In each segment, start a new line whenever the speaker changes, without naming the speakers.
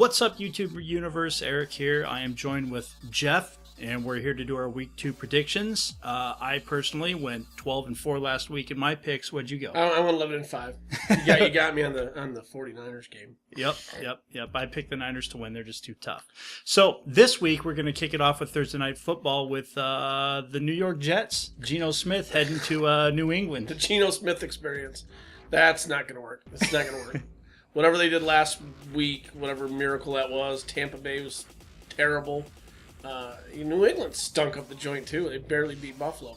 What's up, YouTube universe? Eric here. I am joined with Jeff, and we're here to do our week 2 predictions. I personally went 12-4 last week in my picks. What'd you go?
I went 11-5. You got me on the 49ers game.
Yep. I picked the Niners to win. They're just too tough. So this week we're going to kick it off with Thursday Night Football with the New York Jets. Geno Smith heading to New England.
The Geno Smith experience. That's not going to work. It's not going to work. Whatever they did last week, whatever miracle that was, Tampa Bay was terrible. New England stunk up the joint, too. They barely beat Buffalo.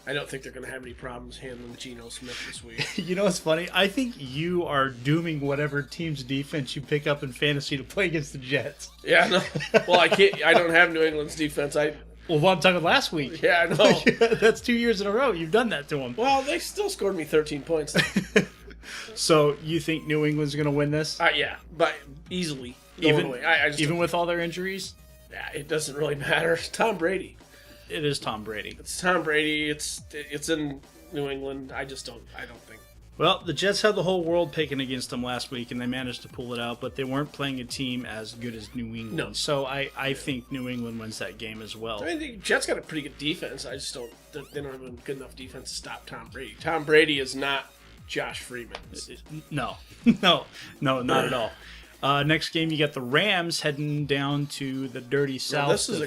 I don't think they're going to have any problems handling Geno Smith this week.
You know what's funny? I think you are dooming whatever team's defense you pick up in fantasy to play against the Jets.
Yeah, no. Well, I can't. I don't have New England's defense.
Well, I'm talking last week.
Yeah, I know.
That's 2 years in a row. You've done that to them.
Well, they still scored me 13 points.
So you think New England's going to win this?
Yeah, but easily.
Even
even
with all their injuries?
Yeah, it doesn't really matter. It's Tom Brady.
It is Tom Brady.
It's Tom Brady. It's in New England. I don't think.
Well, the Jets had the whole world picking against them last week, and they managed to pull it out, but they weren't playing a team as good as New England.
No.
So I think New England wins that game as well.
I mean, the Jets got a pretty good defense. I just don't. They don't have a good enough defense to stop Tom Brady. Tom Brady is not Josh Freeman.
No, not at all. Next game, you got the Rams heading down to the dirty South.
This is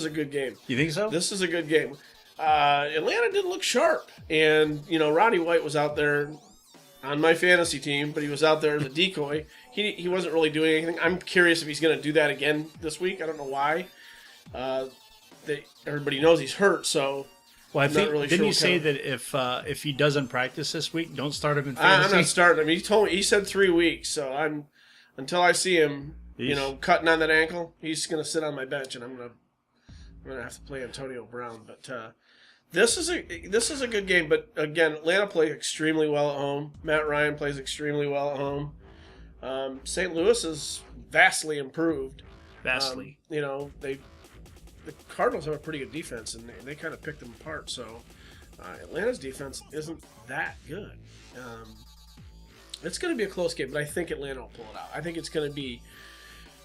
a good game.
You think so?
This is a good game. Atlanta didn't look sharp, and Roddy White was out there on my fantasy team, but he was out there as a decoy. He wasn't really doing anything. I'm curious if he's going to do that again this week. I don't know why. Everybody knows he's hurt, so.
Well, I think
really
didn't you say that if he doesn't practice this week, don't start him in fantasy?
I'm not starting him. He said 3 weeks, so until I see him, cutting on that ankle, he's going to sit on my bench, and I'm gonna have to play Antonio Brown. But this is a good game. But again, Atlanta plays extremely well at home. Matt Ryan plays extremely well at home. St. Louis is vastly improved.
Vastly.
The Cardinals have a pretty good defense, and they kind of picked them apart. So Atlanta's defense isn't that good. It's going to be a close game, but I think Atlanta will pull it out. I think it's going to be,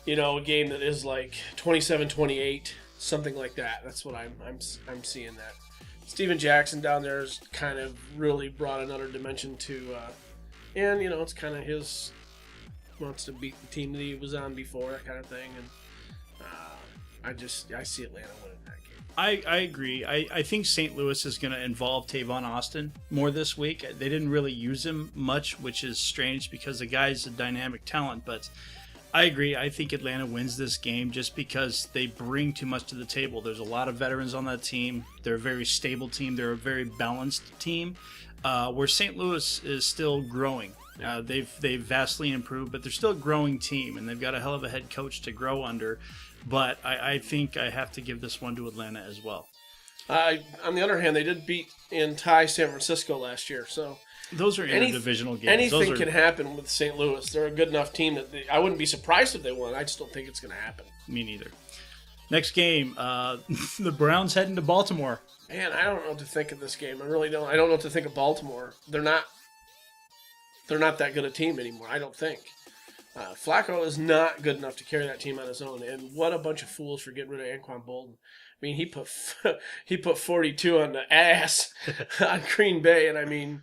a game that is like 27-28, something like that. That's what I'm seeing that. Steven Jackson down there has kind of really brought another dimension to, and it's kind of his wants to beat the team that he was on before, that kind of thing, and. I see Atlanta winning that game.
I agree. I think St. Louis is going to involve Tavon Austin more this week. They didn't really use him much, which is strange because the guy's a dynamic talent. But I agree. I think Atlanta wins this game just because they bring too much to the table. There's a lot of veterans on that team. They're a very stable team. They're a very balanced team. Where St. Louis is still growing. They've vastly improved, but they're still a growing team, and they've got a hell of a head coach to grow under. But I think I have to give this one to Atlanta as well.
On the other hand, they did beat and tie San Francisco last year. So
those are interdivisional games.
Anything can happen with St. Louis. They're a good enough team that I wouldn't be surprised if they won. I just don't think it's going to happen.
Me neither. Next game, the Browns heading to Baltimore.
Man, I don't know what to think of this game. I really don't. I don't know what to think of Baltimore. They're not that good a team anymore, I don't think. Flacco is not good enough to carry that team on his own, and what a bunch of fools for getting rid of Anquan Bolden. I mean, he put 42 on the ass on Green Bay, and I mean,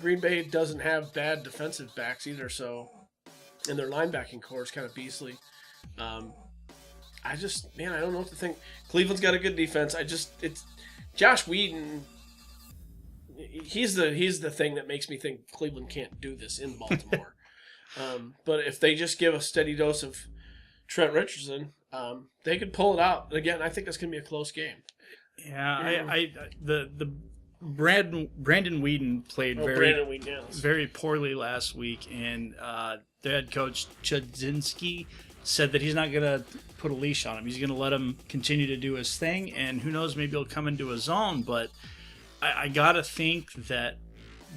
Green Bay doesn't have bad defensive backs either, and their linebacking core is kind of beastly. I don't know what to think. Cleveland's got a good defense. It's Josh Whedon. He's the thing that makes me think Cleveland can't do this in Baltimore. But if they just give a steady dose of Trent Richardson, they could pull it out. Again, I think that's going to be a close game.
Yeah, the Brandon Whedon played very poorly last week, and the head coach Chudzinski said that he's not going to put a leash on him. He's going to let him continue to do his thing, and who knows, maybe he'll come into his own. But I got to think that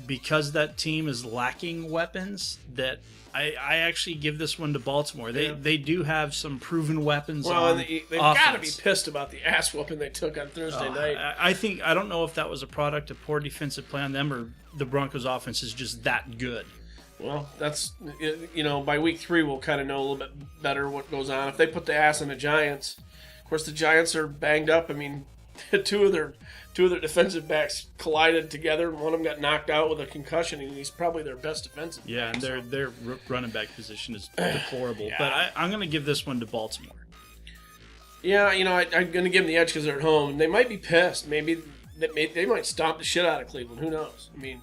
because that team is lacking weapons, that I actually give this one to Baltimore. They do have some proven weapons.
Well, they've got to be
offense.
pissed about the ass whooping they took on Thursday night.
I don't know if that was a product of poor defensive play on them or the Broncos' offense is just that good.
Well, that's, by week 3 we'll kind of know a little bit better what goes on. If they put the ass on the Giants, of course the Giants are banged up. I mean, two of their defensive backs collided together, and one of them got knocked out with a concussion, and he's probably their best defensive back.
Yeah, and their running back position is deplorable. Yeah. But I'm going to give this one to Baltimore.
Yeah, I'm going to give them the edge because they're at home. They might be pissed. Maybe they might stomp the shit out of Cleveland. Who knows? I mean,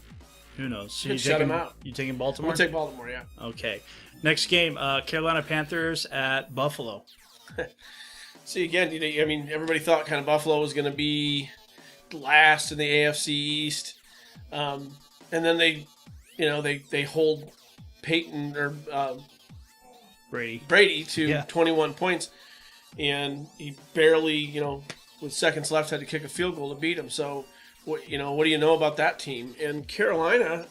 who knows? So
shut them out.
You taking Baltimore?
I'm going to take Baltimore, yeah.
Okay. Next game, Carolina Panthers at Buffalo.
See, again, everybody thought kind of Buffalo was going to be last in the AFC East. And then they hold Peyton or Brady to 21 points. And he barely, with seconds left, had to kick a field goal to beat him. So, what do you know about that team? And Carolina,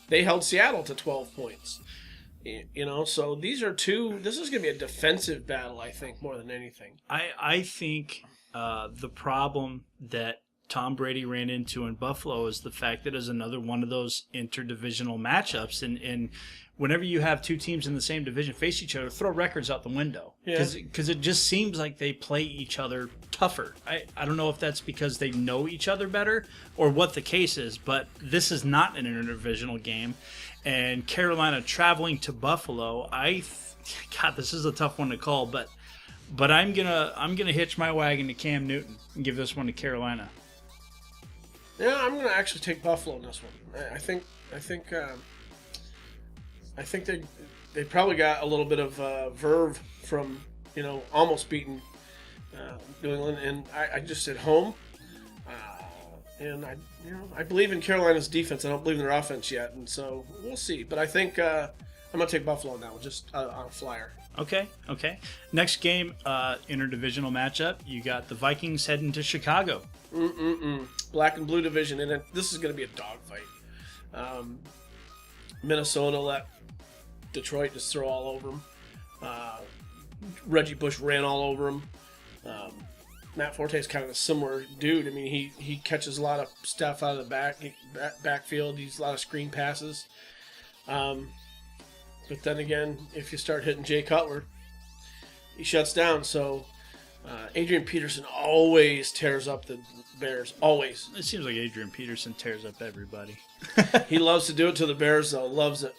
they held Seattle to 12 points. So these are this is going to be a defensive battle, I think, more than anything.
I think the problem that Tom Brady ran into in Buffalo is the fact that it's another one of those interdivisional matchups. And whenever you have two teams in the same division face each other, throw records out the window. Because it just seems like they play each other tougher. I don't know if that's because they know each other better or what the case is, but this is not an interdivisional game. And Carolina traveling to Buffalo, God, this is a tough one to call, but I'm gonna hitch my wagon to Cam Newton and give this one to Carolina.
Yeah, I'm gonna actually take Buffalo in this one. I think they probably got a little bit of verve from almost beating New England, and I just at home, and I believe in Carolina's defense. I don't believe in their offense yet, and so we'll see. But I think I'm gonna take Buffalo on that one, just on a flyer.
Okay. Next game, interdivisional matchup. You got the Vikings heading to Chicago.
Black and blue division, and this is going to be a dogfight. Minnesota let Detroit just throw all over them. Reggie Bush ran all over him. Matt Forte is kind of a similar dude. He catches a lot of stuff out of the backfield. He's a lot of screen passes. But then again, if you start hitting Jay Cutler, he shuts down. So Adrian Peterson always tears up the Bears. Always.
It seems like Adrian Peterson tears up everybody.
He loves to do it to the Bears, though. Loves it.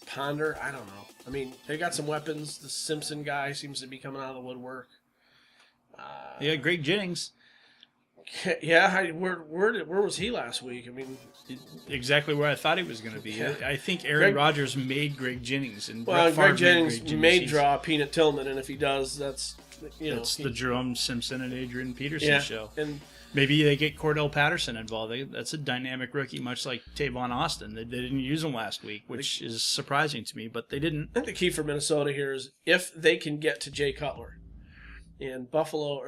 Ponder, I don't know. They got some weapons. The Simpson guy seems to be coming out of the woodwork.
Greg Jennings.
Yeah, where was he last week?
Exactly where I thought he was going to be. Yeah. I think Aaron Rodgers made Greg Jennings, and
Greg Jennings may draw Peanut Tillman, and if he does, that's
the Jerome Simpson and Adrian Peterson show. And maybe they get Cordell Patterson involved. That's a dynamic rookie, much like Tavon Austin. They didn't use him last week, which is surprising to me, but they didn't.
I think the key for Minnesota here is if they can get to Jay Cutler. And Buffalo,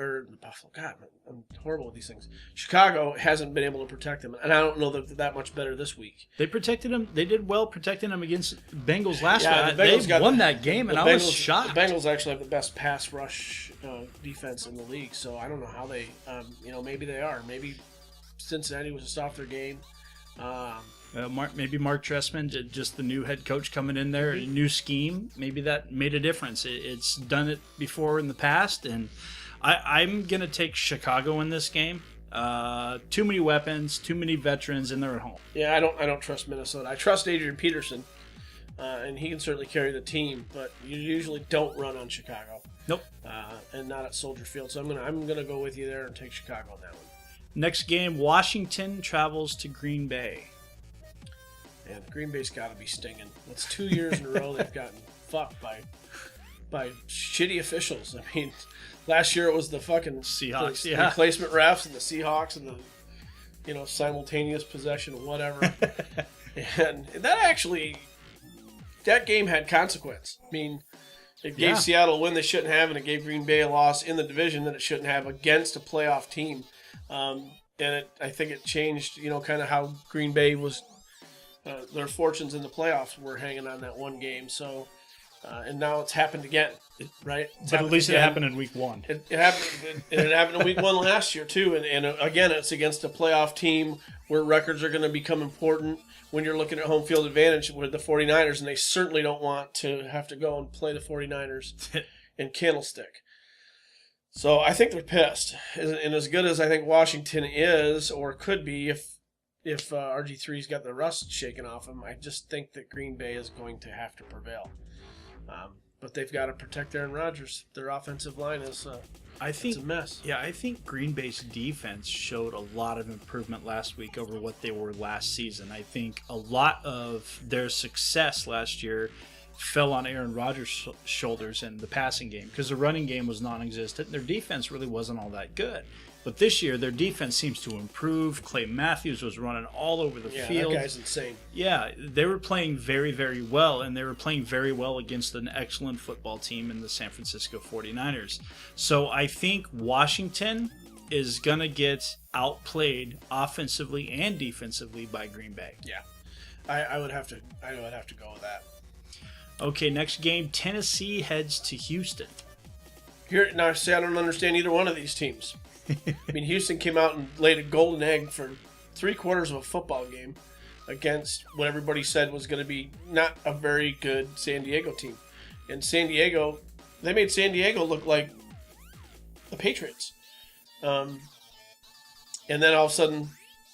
God, I'm horrible with these things. Chicago hasn't been able to protect him, and I don't know that much better this week.
They protected him. They did well protecting him against Bengals last week. They won that game, and I was shocked.
The Bengals actually have the best pass rush defense in the league, so I don't know how they, maybe they are. Maybe Cincinnati was just off their game.
Maybe Mark Trestman, just the new head coach coming in there, a new scheme. Maybe that made a difference. It's done it before in the past, and I'm going to take Chicago in this game. Too many weapons, too many veterans, and they're at home.
Yeah, I don't trust Minnesota. I trust Adrian Peterson, and he can certainly carry the team, but you usually don't run on Chicago.
Nope.
And not at Soldier Field. So I'm gonna go with you there and take Chicago on that one.
Next game, Washington travels to Green Bay.
And Green Bay's got to be stinging. It's 2 years in a row they've gotten fucked by shitty officials. Last year it was the fucking
Seahawks,
the replacement refs and the Seahawks and the simultaneous possession and whatever. And that game had consequence. It gave Seattle a win they shouldn't have, and it gave Green Bay a loss in the division that it shouldn't have against a playoff team. And I think it changed, kind of how Green Bay was. Their fortunes in the playoffs were hanging on that one game. So And now it's happened again, right?
But at least it happened in week 1.
It happened. It happened in week 1 last year too, and again, it's against a playoff team where records are going to become important when you're looking at home field advantage with the 49ers, and they certainly don't want to have to go and play the 49ers in Candlestick. So I think they're pissed, and as good as I think Washington is or could be, if RG3's got the rust shaken off him, I just think that Green Bay is going to have to prevail. But they've got to protect Aaron Rodgers. Their offensive line is it's a mess.
Yeah, I think Green Bay's defense showed a lot of improvement last week over what they were last season. I think a lot of their success last year fell on Aaron Rodgers' shoulders in the passing game because the running game was non-existent. Their defense really wasn't all that good. But this year, their defense seems to improve. Clay Matthews was running all over the field.
That guy's insane.
Yeah, they were playing very, very well, and they were playing very well against an excellent football team in the San Francisco 49ers. So I think Washington is going to get outplayed offensively and defensively by Green Bay.
Yeah, I would have to go with that.
Okay, next game, Tennessee heads to Houston.
Now, see, I don't understand either one of these teams. I mean, Houston came out and laid a golden egg for 3/4 of a football game against what everybody said was going to be not a very good San Diego team. And San Diego, they made San Diego look like the Patriots. And then all of a sudden,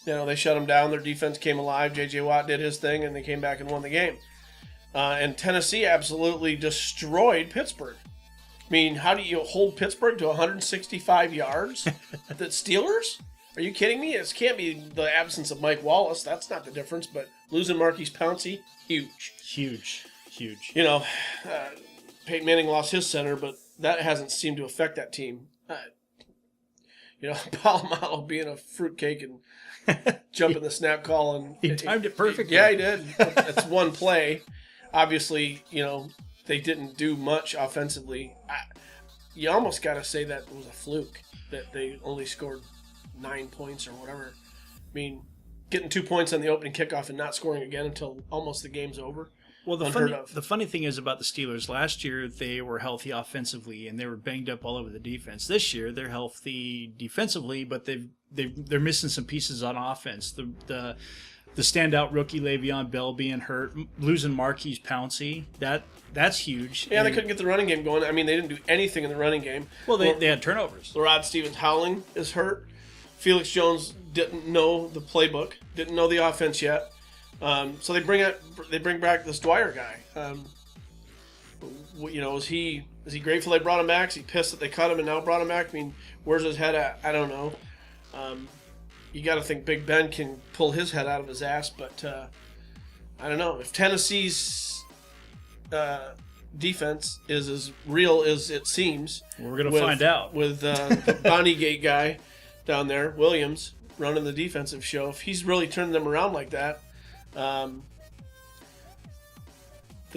they shut them down. Their defense came alive. J.J. Watt did his thing, and they came back and won the game. And Tennessee absolutely destroyed Pittsburgh. I mean, how do you hold Pittsburgh to 165 yards? The Steelers? Are you kidding me? It can't be the absence of Mike Wallace. That's not the difference. But losing Marquise Pouncey, huge.
Huge.
Peyton Manning lost his center, but that hasn't seemed to affect that team. Palomalo being a fruitcake and jumping the snap call. And
he timed it perfectly.
Yeah, he did. It's one play. Obviously, they didn't do much offensively. You almost got to say that it was a fluke that they only scored 9 points or whatever. I mean, getting 2 points on the opening kickoff and not scoring again until almost the game's over.
Well, the funny thing is about the Steelers, last year they were healthy offensively and they were banged up all over the defense. This year they're healthy defensively, but they're missing some pieces on offense. The standout rookie Le'Veon Bell being hurt, losing Marquise Pouncey, that's huge.
Yeah, they couldn't get the running game going. I mean, they didn't do anything in the running game.
Well, they had turnovers.
Rod Stevens-Howling is hurt. Felix Jones didn't know the playbook, didn't know the offense yet. So they bring back this Dwyer guy. Is he grateful they brought him back? Is he pissed that they cut him and now brought him back? I mean, where's his head at? I don't know. You got to think Big Ben can pull his head out of his ass, but I don't know. If Tennessee's defense is as real as it seems,
we're going to find out.
With the Bonnygate guy down there, Williams, running the defensive show, if he's really turning them around like that, the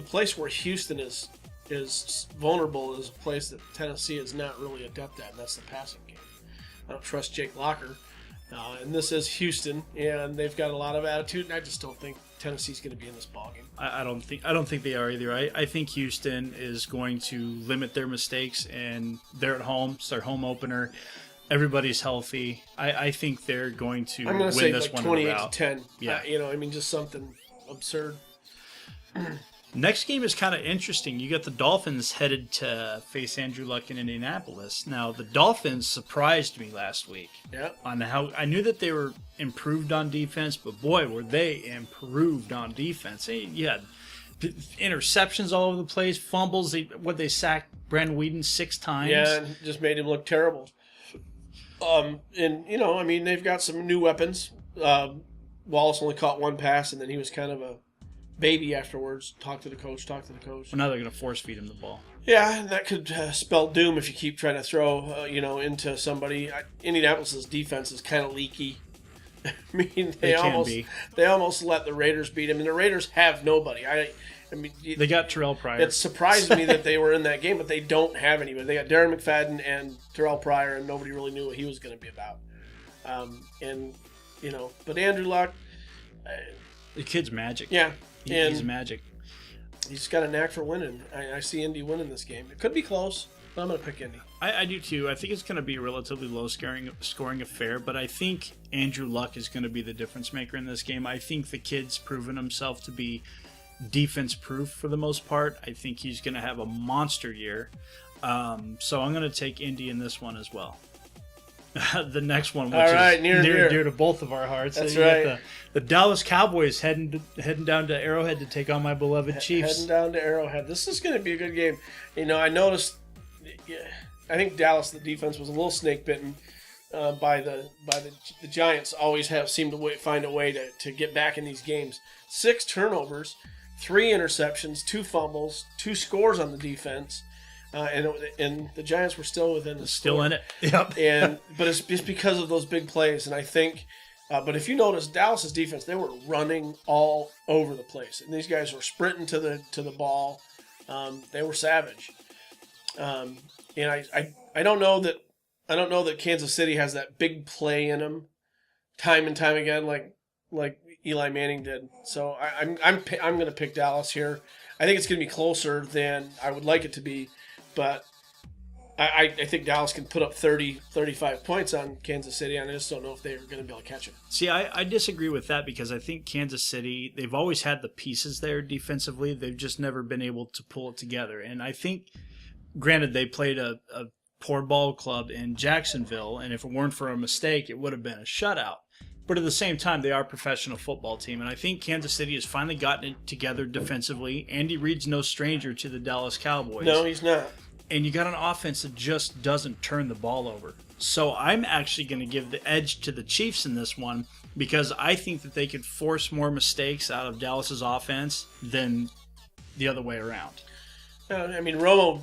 place where Houston is vulnerable is a place that Tennessee is not really adept at, and that's the passing game. I don't trust Jake Locker. And this is Houston, and they've got a lot of attitude, and I just don't think Tennessee's going to be in this ballgame.
I don't think they are either. I think Houston is going to limit their mistakes, and they're at home. It's their home opener. Everybody's healthy. I think they're going to win
say
this
like
one
28-10.
Yeah,
just something absurd.
Next game is kind of interesting. You got the Dolphins headed to face Andrew Luck in Indianapolis. Now, the Dolphins surprised me last week.
Yeah.
On how I knew that they were improved on defense, but boy, were they improved on defense. You had interceptions all over the place, fumbles. They sacked Brandon Whedon 6 times.
Yeah, and just made him look terrible. They've got some new weapons. Wallace only caught 1 pass, and then he was kind of a baby afterwards. Talk to the coach.
Well, now they're going to force feed him the ball.
Yeah, and that could spell doom if you keep trying to throw, into somebody. Indianapolis's defense is kind of leaky. I mean, they almost let the Raiders beat them, and the Raiders have nobody.
They got Terrell Pryor.
It surprised me that they were in that game, but they don't have anybody. They got Darren McFadden and Terrell Pryor, and nobody really knew what he was going to be about. But Andrew Luck,
the kid's magic.
Yeah.
He's magic.
He's got a knack for winning. I see Indy winning this game. It could be close, but I'm going to pick Indy.
I do too. I think it's going to be a relatively low scoring affair, but I think Andrew Luck is going to be the difference maker in this game. I think the kid's proven himself to be defense proof for the most part. I think he's going to have a monster year. So I'm going to take Indy in this one as well. The next one, which is near and dear to both of our hearts.
That's
so you
right.
got the Dallas Cowboys heading down to Arrowhead to take on my beloved Chiefs.
Heading down to Arrowhead. This is going to be a good game. I noticed. I think Dallas, the defense, was a little snake bitten by the Giants. Always find a way to get back in these games. 6 turnovers, 3 interceptions, 2 fumbles, 2 scores on the defense. And the Giants were still within the
still
score.
in it. Yep.
But it's because of those big plays, and I think. But if you notice, Dallas's defense, they were running all over the place, and these guys were sprinting to the ball. They were savage. And I don't know that Kansas City has that big play in them, time and time again, like Eli Manning did. So I'm going to pick Dallas here. I think it's going to be closer than I would like it to be. But I think Dallas can put up 30, 35 points on Kansas City, and I just don't know if they're going to be able to catch it.
See, I disagree with that because I think Kansas City, they've always had the pieces there defensively. They've just never been able to pull it together. And I think, granted, they played a poor ball club in Jacksonville, and if it weren't for a mistake, it would have been a shutout. But at the same time, they are a professional football team, and I think Kansas City has finally gotten it together defensively. Andy Reid's no stranger to the Dallas Cowboys.
No, he's not.
And you got an offense that just doesn't turn the ball over. So I'm actually going to give the edge to the Chiefs in this one because I think that they could force more mistakes out of Dallas's offense than the other way around.
I mean, Romo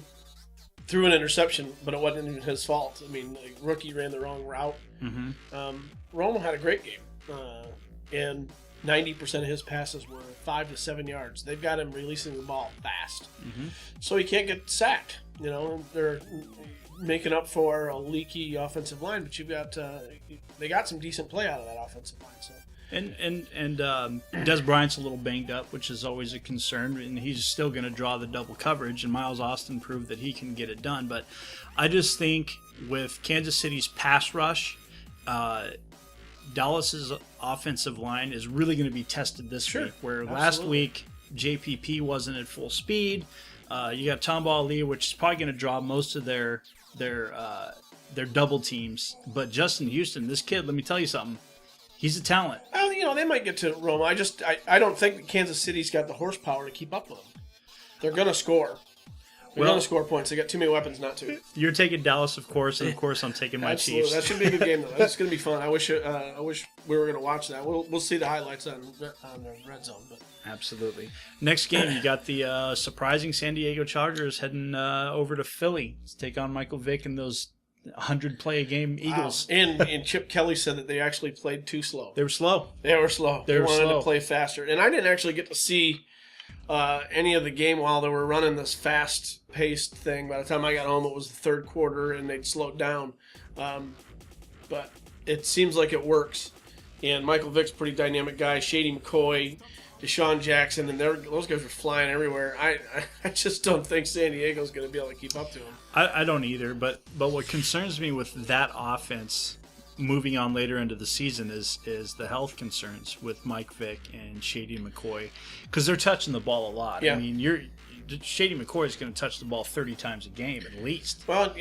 threw an interception, but it wasn't even his fault. I mean, the rookie ran the wrong route.
Mm-hmm.
Romo had a great game, and 90% of his passes were 5 to 7 yards. They've got him releasing the ball fast, so he can't get sacked. They're making up for a leaky offensive line, but they got some decent play out of that offensive line. So.
And Des Bryant's a little banged up, which is always a concern, and he's still going to draw the double coverage, and Miles Austin proved that he can get it done. But I just think with Kansas City's pass rush, Dallas's offensive line is really going to be tested this week, where last week JPP wasn't at full speed. You got Tamba Ali, which is probably going to draw most of their double teams. But Justin Houston, this kid, let me tell you something. He's a talent.
Well, they might get to Roma. I don't think that Kansas City's got the horsepower to keep up with them. They're going to score. They're going to score points. They got too many weapons not to.
You're taking Dallas, of course, and of course I'm taking my Chiefs.
That should be a good game, though. That's going to be fun. I wish we were going to watch that. We'll see the highlights on the Red Zone. But.
Absolutely. Next game, you got the surprising San Diego Chargers heading over to Philly to take on Michael Vick and those 100-play-a-game Eagles.
And Chip Kelly said that they actually played too slow.
They were slow.
They wanted to play faster. And I didn't actually get to see any of the game while they were running this fast-paced thing. By the time I got home, it was the third quarter, and they'd slowed down. But it seems like it works. And Michael Vick's a pretty dynamic guy. Shady McCoy, Deshaun Jackson, and those guys were flying everywhere. I just don't think San Diego's going to be able to keep up to them.
I don't either. But what concerns me with that offense moving on later into the season is the health concerns with Mike Vick and Shady McCoy, because they're touching the ball a lot.
Yeah.
I mean, Shady McCoy is going to touch the ball 30 times a game at least.
Well,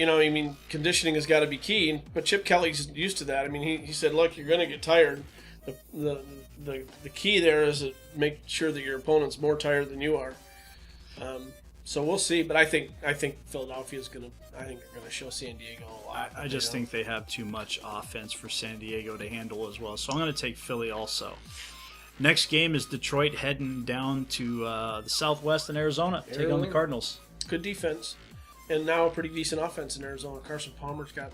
conditioning has got to be key, but Chip Kelly's used to that. I mean, he said, look, you're going to get tired. The key there is to make sure that your opponent's more tired than you are. So we'll see, but I think Philadelphia's they're going to show San Diego a lot.
I just think they have too much offense for San Diego to handle as well. So I'm going to take Philly also. Next game is Detroit heading down to the Southwest in Arizona, take on the Cardinals.
Good defense, and now a pretty decent offense in Arizona. Carson Palmer's got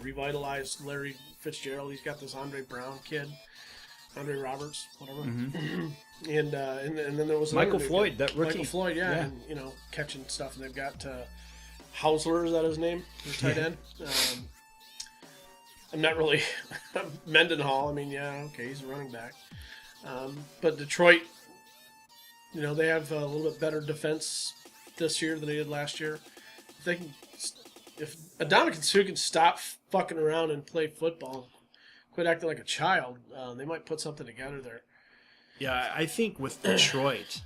revitalized Larry Fitzgerald. He's got this Andre Brown kid, Andre Roberts, whatever. Mm-hmm. And then there was
Michael Floyd, that rookie.
Michael Floyd, yeah. And, catching stuff. And they've got Hausler, is that his name? Their tight end. I'm not really Mendenhall. I mean, yeah, okay, he's a running back. But Detroit, They have a little bit better defense this year than they did last year. If Ndamukong Suh can stop fucking around and play football, quit acting like a child, they might put something together there.
Yeah, I think with Detroit,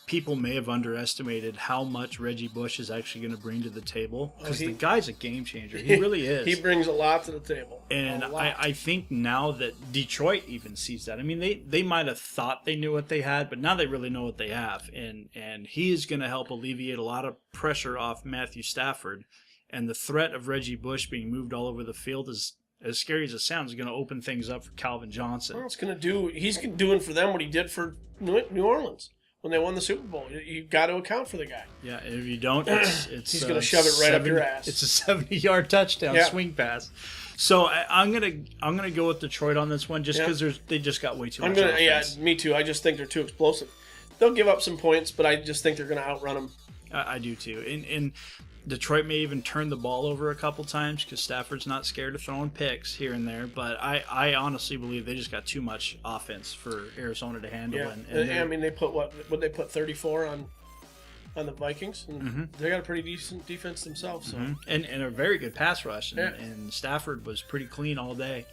people may have underestimated how much Reggie Bush is actually going to bring to the table, because the guy's a game changer. He really is.
He brings a lot to the table.
And I think now that Detroit even sees that. I mean, they might have thought they knew what they had, but now they really know what they have. And he is going to help alleviate a lot of pressure off Matthew Stafford. And the threat of Reggie Bush being moved all over the field, is as scary as it sounds, is going to open things up for Calvin Johnson.
Well, he's doing for them what he did for New Orleans when they won the Super Bowl. You've got to account for the guy.
Yeah, and if you don't, it's
he's going to shove it right up your ass.
It's a 70-yard touchdown swing pass. So I'm gonna go with Detroit on this one, just because they just got way too much offense.
Yeah, me too. I just think they're too explosive. They'll give up some points, but I just think they're going to outrun them.
I do too. And Detroit may even turn the ball over a couple times, because Stafford's not scared of throwing picks here and there. But I honestly believe they just got too much offense for Arizona to handle.
Yeah. And I mean, they put would they put 34 on the Vikings? And they got a pretty decent defense themselves. So.
And a very good pass rush. And Stafford was pretty clean all day.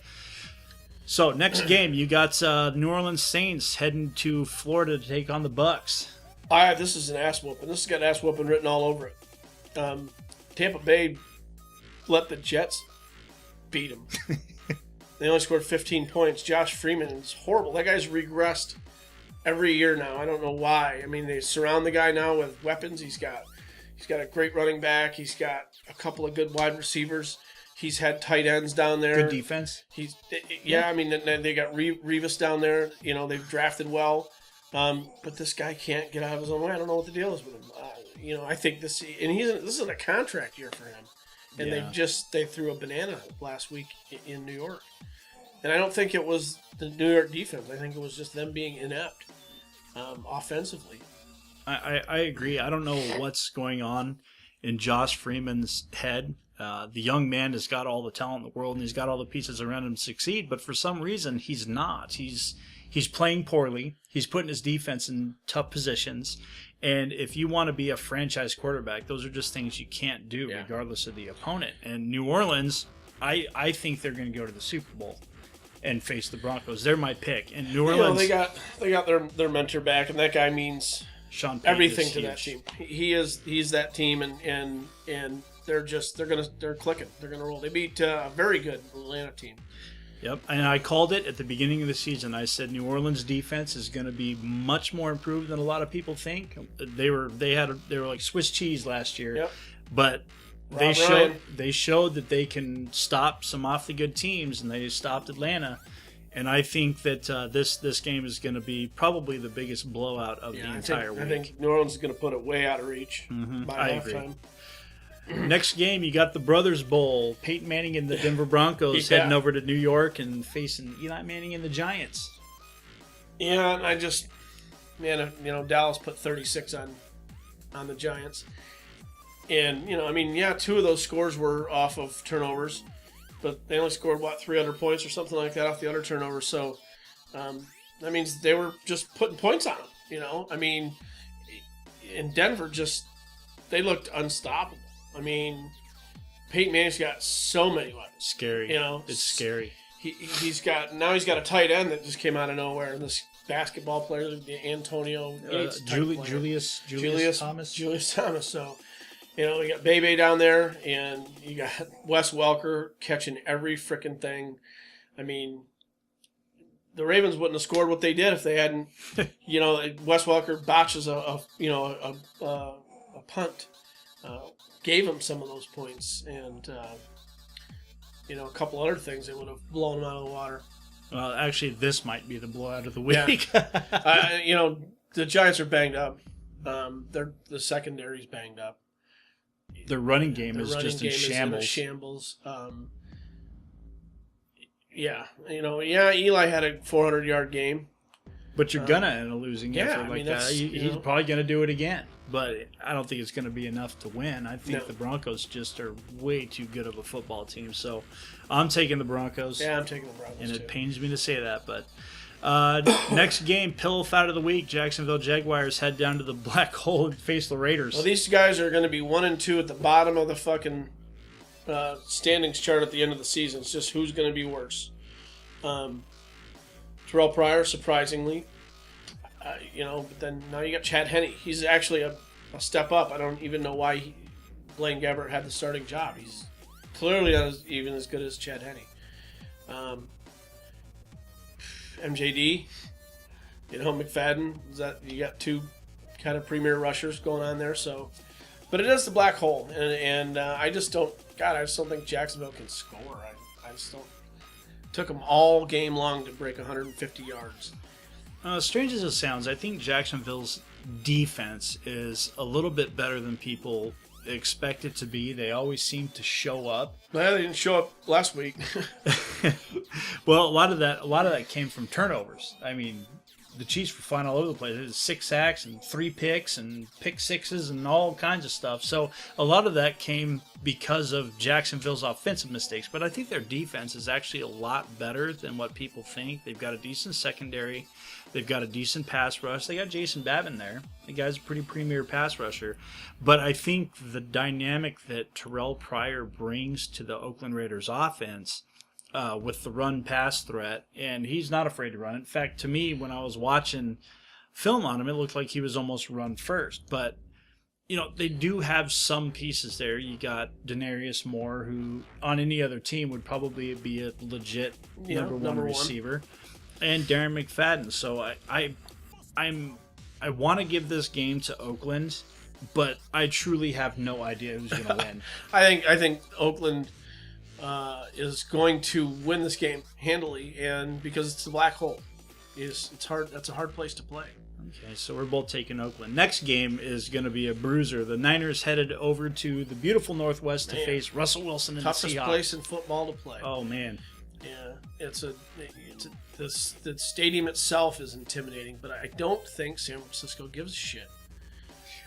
So next game, you got New Orleans Saints heading to Florida to take on the Bucks.
This is an ass whooping. This has got ass whooping written all over it. Tampa Bay let the Jets beat them. They only scored 15 points. Josh Freeman is horrible. That guy's regressed every year now. I don't know why. I mean, they surround the guy now with weapons. He's got a great running back. He's got a couple of good wide receivers. He's had tight ends down there.
Good defense.
I mean, they got Revis down there. They've drafted well. But this guy can't get out of his own way. I don't know what the deal is with him. I think this is a contract year for him, and they threw a banana last week in New York, and I don't think it was the New York defense. I think it was just them being inept offensively.
I agree. I don't know what's going on in Josh Freeman's head. The young man has got all the talent in the world, and he's got all the pieces around him to succeed, but for some reason he's not. He's playing poorly. He's putting his defense in tough positions. And if you want to be a franchise quarterback, those are just things you can't do regardless of the opponent. And New Orleans, I think they're going to go to the Super Bowl and face the Broncos. They're my pick. And New Orleans,
they got their mentor back, and that guy means
Sean Payton
everything to that team. He's that team, and they're clicking. They're going to roll. They beat a very good Atlanta team.
Yep, and I called it at the beginning of the season. I said New Orleans defense is going to be much more improved than a lot of people think. They were like Swiss cheese last year, but they showed that they can stop some awfully good teams, and they stopped Atlanta. And I think that this game is going to be probably the biggest blowout of the entire week.
I think New Orleans is going to put it way out of reach by halftime.
Next game, you got the Brothers Bowl. Peyton Manning and the Denver Broncos heading over to New York and facing Eli Manning and the Giants.
Yeah, and I just, Dallas put 36 on the Giants. And, two of those scores were off of turnovers, but they only scored, 300 points or something like that off the other turnovers. So that means they were just putting points on them, in Denver, they looked unstoppable. Peyton Manning's got so many weapons.
Scary. It's scary.
He's got a tight end that just came out of nowhere. This basketball player, Antonio
Julius Thomas.
Julius Thomas. So, you got Bebe down there, and you got Wes Welker catching every freaking thing. The Ravens wouldn't have scored what they did if they hadn't. Wes Welker botches a punt. Gave him some of those points, and a couple other things that would have blown him out of the water.
Well, actually, this might be the blowout of the week.
The Giants are banged up. The secondary's banged up.
Their running game is just in shambles.
Eli had a 400-yard game.
But you're gonna in a losing effort like that. He's probably gonna do it again. But I don't think it's gonna be enough to win. I think the Broncos just are way too good of a football team. So I'm taking the Broncos.
Yeah, I'm taking the Broncos.
And it pains me to say that, but Next game, pillow fight of the week. Jacksonville Jaguars head down to the black hole and face the Raiders.
Well, these guys are going to be 1-2 at the bottom of the fucking standings chart at the end of the season. It's just who's going to be worse. Terrell Pryor, surprisingly, but then now you got Chad Henne. He's actually a step up. I don't even know why Blaine Gabbert had the starting job. He's clearly not even as good as Chad Henne. MJD, McFadden. You got two kind of premier rushers going on there. So, but it is the black hole, and I just don't think Jacksonville can score. I just don't. Took them all game long to break 150 yards.
Strange as it sounds, I think Jacksonville's defense is a little bit better than people expect it to be. They always seem to show up.
Well, they didn't show up last week.
Well, a lot of that came from turnovers. I mean, the Chiefs were flying all over the place. It was 6 sacks and 3 picks and pick sixes and all kinds of stuff. So a lot of that came because of Jacksonville's offensive mistakes. But I think their defense is actually a lot better than what people think. They've got a decent secondary. They've got a decent pass rush. They got Jason Babin there. The guy's a pretty premier pass rusher. But I think the dynamic that Terrell Pryor brings to the Oakland Raiders offense with the run-pass threat, and he's not afraid to run. In fact, to me, when I was watching film on him, it looked like he was almost run first. But, they do have some pieces there. You got Denarius Moore, who on any other team would probably be a legit number one receiver, and Darren McFadden. So I want to give this game to Oakland, but I truly have no idea who's going to win.
I think Oakland is going to win this game handily, and because it's the black hole, it's hard. That's a hard place to play.
Okay, so we're both taking Oakland. Next game is going to be a bruiser. The Niners headed over to the beautiful Northwest to face Russell Wilson and the Seahawks.
Toughest place in football to play.
Oh man,
yeah, the stadium itself is intimidating, but I don't think San Francisco gives a shit.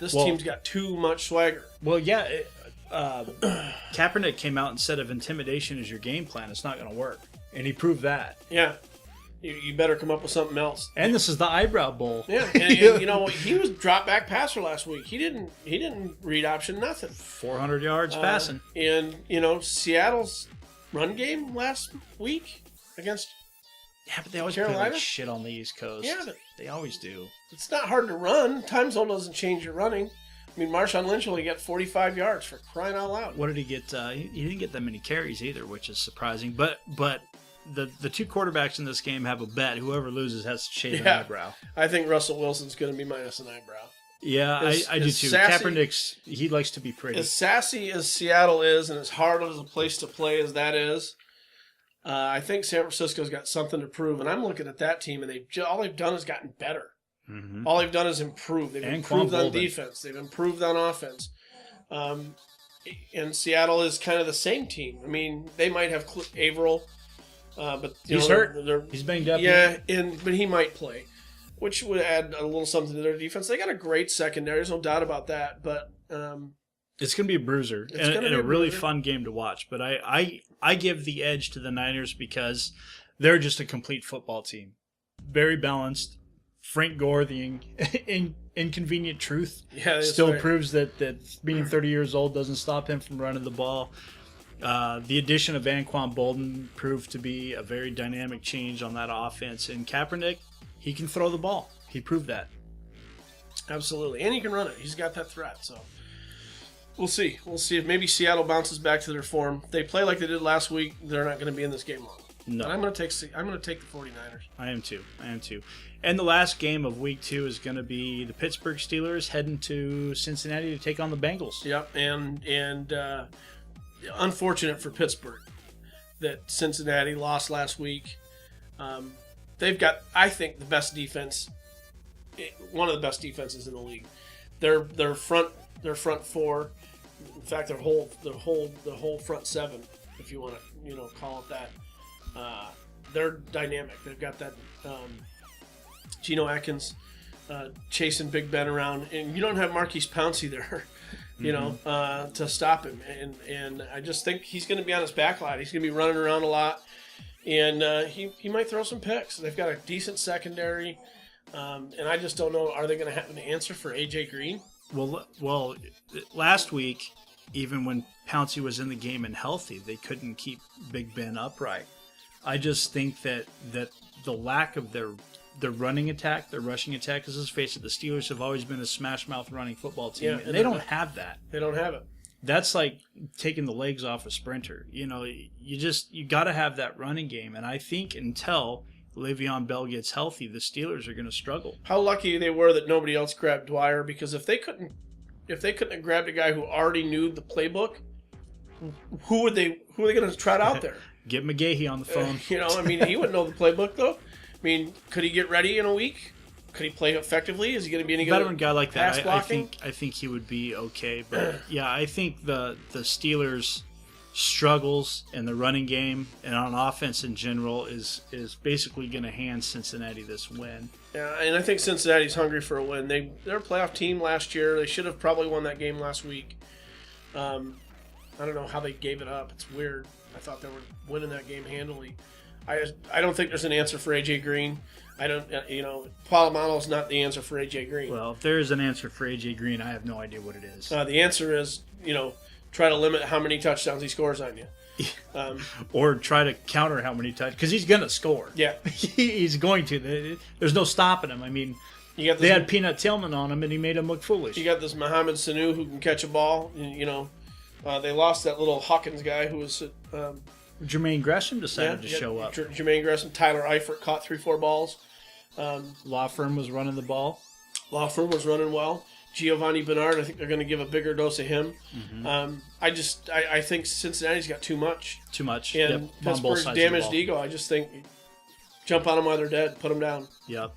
This team's got too much swagger.
Well, yeah. Kaepernick came out and said if intimidation is your game plan, it's not going to work. And he proved that.
Yeah. You better come up with something else.
And this is the Eyebrow Bowl.
Yeah. And he was drop back passer last week. He didn't read option nothing.
400 yards passing.
And, Seattle's run game last week against
but they always
Carolina?
play like shit on the East Coast.
Yeah, but
they always do.
It's not hard to run. Time zone doesn't change your running. I mean, Marshawn Lynch only got 45 yards, for crying out loud.
What did he get? He didn't get that many carries either, which is surprising. But the two quarterbacks in this game have a bet. Whoever loses has to shave an eyebrow.
I think Russell Wilson's going to be minus an eyebrow.
Yeah, I do too. Kaepernick's, he likes to be pretty.
As sassy as Seattle is, and as hard as a place to play as that is, I think San Francisco's got something to prove. And I'm looking at that team, and all they've done is gotten better. Mm-hmm. All they've done is improve. They've improved on defense. They've improved on offense. And Seattle is kind of the same team. I mean, they might have Averill, but
he's hurt. He's banged up.
Yeah, but he might play, which would add a little something to their defense. They got a great secondary. There's no doubt about that. But
it's going to be a bruiser and a really fun game to watch. But I give the edge to the Niners because they're just a complete football team, very balanced. Frank Gore, the inconvenient truth, still proves that being 30 years old doesn't stop him from running the ball. The addition of Anquan Bolden proved to be a very dynamic change on that offense. And Kaepernick, he can throw the ball. He proved that.
Absolutely. And he can run it. He's got that threat. So we'll see. We'll see if maybe Seattle bounces back to their form. If they play like they did last week, they're not going to be in this game long. No. But I'm going to take the 49ers.
I am too. And the last game of week 2 is going to be the Pittsburgh Steelers heading to Cincinnati to take on the Bengals.
Yep, and unfortunate for Pittsburgh that Cincinnati lost last week. They've got, I think, the best defense, one of the best defenses in the league. Their front four, in fact, their whole front seven, if you want to call it that. They're dynamic. They've got that Geno Atkins chasing Big Ben around, and you don't have Marquise Pouncey there, to stop him. And I just think he's going to be on his back line. He's going to be running around a lot, and he might throw some picks. They've got a decent secondary, and I just don't know. Are they going to have an answer for AJ Green?
Well, last week, even when Pouncey was in the game and healthy, they couldn't keep Big Ben upright. I just think that the lack of their running attack, their rushing attack, because let's face it, the Steelers have always been a smash mouth running football team, and they don't have that.
They don't have it.
That's like taking the legs off a sprinter. You know, you got to have that running game, and I think until Le'Veon Bell gets healthy, the Steelers are going to struggle.
How lucky they were that nobody else grabbed Dwyer, because if they couldn't have grabbed a guy who already knew the playbook, who are they going to trot out there?
Get McGahee on the phone.
He wouldn't know the playbook though. I mean, could he get ready in a week? Could he play effectively? Is he going to be any good?
Veteran guy like that,
I
think he would be okay. But yeah, I think the Steelers' struggles in the running game and on offense in general is basically going to hand Cincinnati this win.
Yeah, and I think Cincinnati's hungry for a win. They're a playoff team last year. They should have probably won that game last week. I don't know how they gave it up. It's weird. I thought they were winning that game handily. I don't think there's an answer for AJ Green. Polamalu's not the answer for AJ Green.
Well, if there is an answer for AJ Green, I have no idea what it is.
The answer is, try to limit how many touchdowns he scores on you.
Or try to counter how many touchdowns, because he's going to score.
Yeah.
He's going to. There's no stopping him. I mean, they had Peanut Tillman on him, and he made him look foolish.
You got this Mohamed Sanu who can catch a ball. They lost that little Hawkins guy who was...
Jermaine Gresham decided to show up.
Jermaine Gresham, Tyler Eifert caught 3-4 balls.
Law Firm was running the ball.
Law Firm was running well. Giovanni Bernard, I think they're going to give a bigger dose of him.
Mm-hmm.
I think Cincinnati's got too much.
Too much.
And Pittsburgh's damaged ego. I just think jump on them while they're dead. Put them down.
Yeah.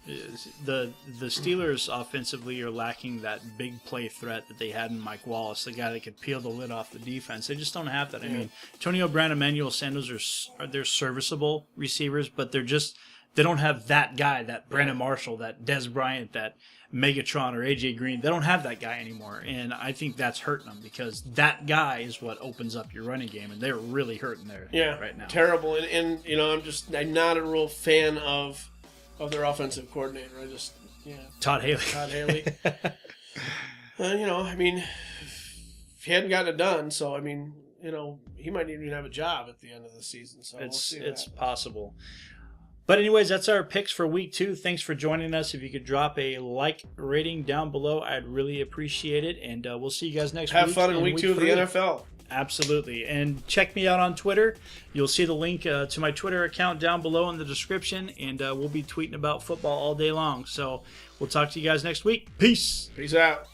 The Steelers offensively are lacking that big play threat that they had in Mike Wallace, the guy that could peel the lid off the defense. They just don't have that. I mean, Antonio Brown, Emmanuel Sanders they're serviceable receivers, but they don't have that guy, that Brandon Marshall, that Des Bryant, that Megatron or AJ Green. They don't have that guy anymore, and I think that's hurting them, because that guy is what opens up your running game, and they're really hurting there right now.
Terrible. And I'm not a real fan of their offensive coordinator.
Todd Haley.
He hadn't gotten it done, so he might even have a job at the end of the season. So
it's possible. But anyways, that's our picks for week 2. Thanks for joining us. If you could drop a like rating down below, I'd really appreciate it. And we'll see you guys next week.
Have fun in week 2 of the NFL.
Absolutely. And check me out on Twitter. You'll see the link to my Twitter account down below in the description. And we'll be tweeting about football all day long. So we'll talk to you guys next week. Peace.
Peace out.